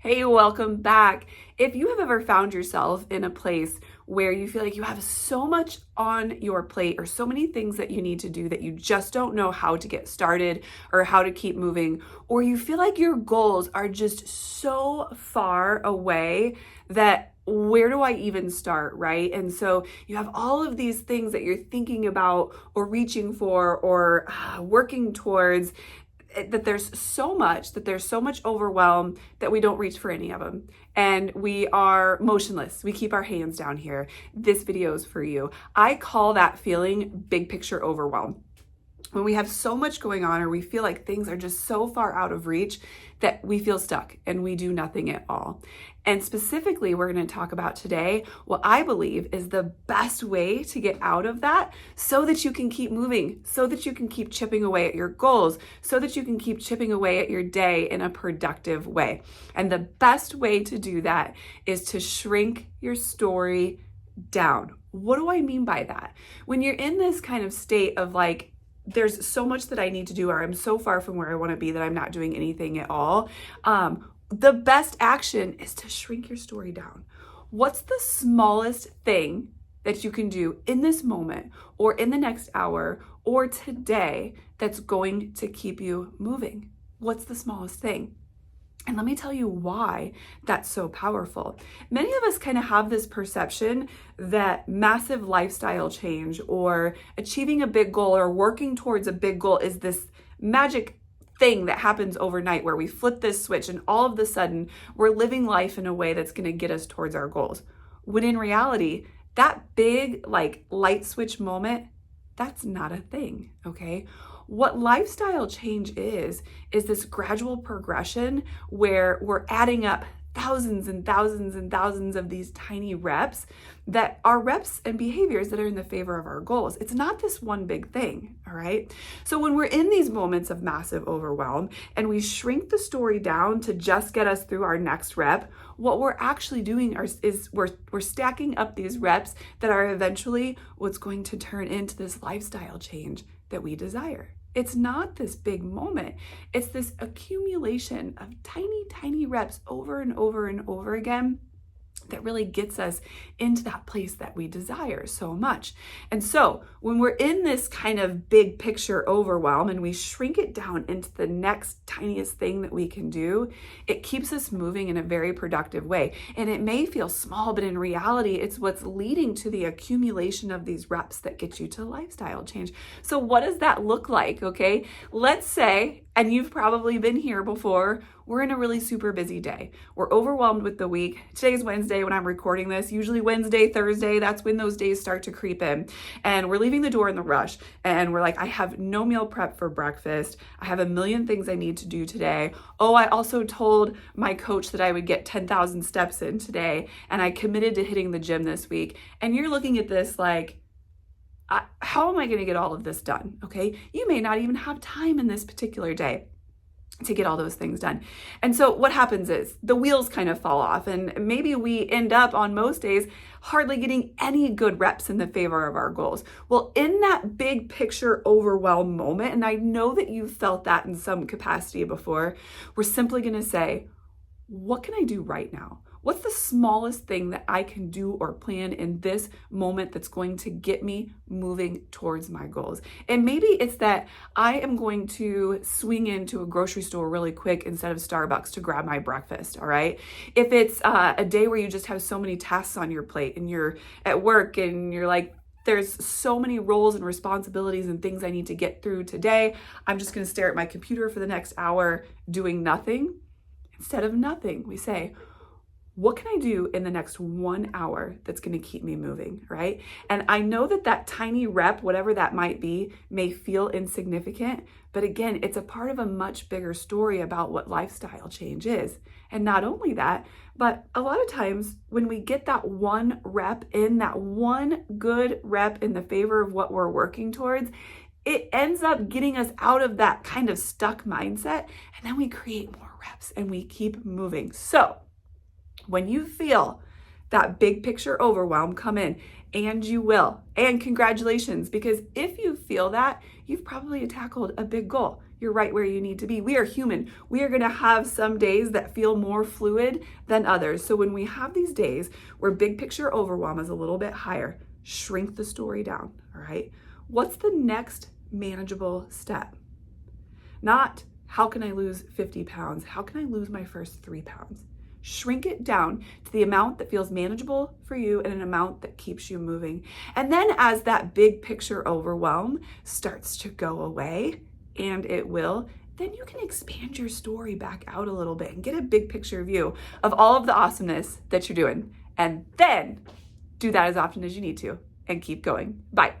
Hey, welcome back. If you have ever found yourself in a place where you feel like you have so much on your plate or so many things that you need to do that you just don't know how to get started or how to keep moving, or you feel like your goals are just so far away that where do I even start, right? And so you have all of these things that you're thinking about or reaching for or working towards, that there's so much overwhelm that we don't reach for any of them. And we are motionless. We keep our hands down here. This video is for you. I call that feeling big picture overwhelm. When we have so much going on or we feel like things are just so far out of reach that we feel stuck and we do nothing at all. And specifically, we're going to talk about today what I believe is the best way to get out of that so that you can keep moving, so that you can keep chipping away at your goals, so that you can keep chipping away at your day in a productive way. And the best way to do that is to shrink your story down. What do I mean by that? When you're in this kind of state of like, there's so much that I need to do, or I'm so far from where I want to be that I'm not doing anything at all. The best action is to shrink your story down. What's the smallest thing that you can do in this moment or in the next hour or today that's going to keep you moving? What's the smallest thing? And let me tell you why that's so powerful. Many of us kind of have this perception that massive lifestyle change or achieving a big goal or working towards a big goal is this magic thing that happens overnight where we flip this switch and all of a sudden we're living life in a way that's going to get us towards our goals. When in reality, that big like light switch moment, that's not a thing, okay? What lifestyle change is this gradual progression where we're adding up thousands and thousands and thousands of these tiny reps that are reps and behaviors that are in the favor of our goals. It's not this one big thing, all right? So when we're in these moments of massive overwhelm and we shrink the story down to just get us through our next rep, what we're actually doing is we're stacking up these reps that are eventually what's going to turn into this lifestyle change that we desire. It's not this big moment. It's this accumulation of tiny, tiny reps over and over and over again that really gets us into that place that we desire so much. And so when we're in this kind of big picture overwhelm and we shrink it down into the next tiniest thing that we can do, it keeps us moving in a very productive way. And it may feel small, but in reality, it's what's leading to the accumulation of these reps that get you to lifestyle change. So what does that look like? Okay, let's say, and you've probably been here before, we're in a really super busy day. We're overwhelmed with the week. Today's Wednesday when I'm recording this. Usually Wednesday, Thursday, that's when those days start to creep in. And we're leaving the door in the rush. And we're like, I have no meal prep for breakfast. I have a million things I need to do today. Oh, I also told my coach that I would get 10,000 steps in today. And I committed to hitting the gym this week. And you're looking at this like, how am I going to get all of this done? Okay. You may not even have time in this particular day to get all those things done. And so what happens is the wheels kind of fall off and maybe we end up on most days hardly getting any good reps in the favor of our goals. Well, in that big picture overwhelm moment, and I know that you've felt that in some capacity before, we're simply going to say, what can I do right now? What's the smallest thing that I can do or plan in this moment that's going to get me moving towards my goals? And maybe it's that I am going to swing into a grocery store really quick instead of Starbucks to grab my breakfast, all right? If it's a day where you just have so many tasks on your plate and you're at work and you're like, there's so many roles and responsibilities and things I need to get through today, I'm just going to stare at my computer for the next hour doing nothing. Instead of nothing, we say, what can I do in the next 1 hour that's going to keep me moving, right? And I know that that tiny rep, whatever that might be, may feel insignificant, but again, it's a part of a much bigger story about what lifestyle change is. And not only that, but a lot of times when we get that one rep in, that one good rep in the favor of what we're working towards, it ends up getting us out of that kind of stuck mindset, and then we create more reps and we keep moving. So when you feel that big picture overwhelm come in, and you will, and congratulations, because if you feel that, you've probably tackled a big goal. you're right where you need to be. We are human. We are going to have some days that feel more fluid than others. So when we have these days where big picture overwhelm is a little bit higher, shrink the story down, all right? What's the next manageable step? Not how can I lose 50 pounds? How can I lose my first 3 pounds? Shrink it down to the amount that feels manageable for you and an amount that keeps you moving. And then as that big picture overwhelm starts to go away, and it will, then you can expand your story back out a little bit and get a big picture view of all of the awesomeness that you're doing. And then do that as often as you need to and keep going. Bye.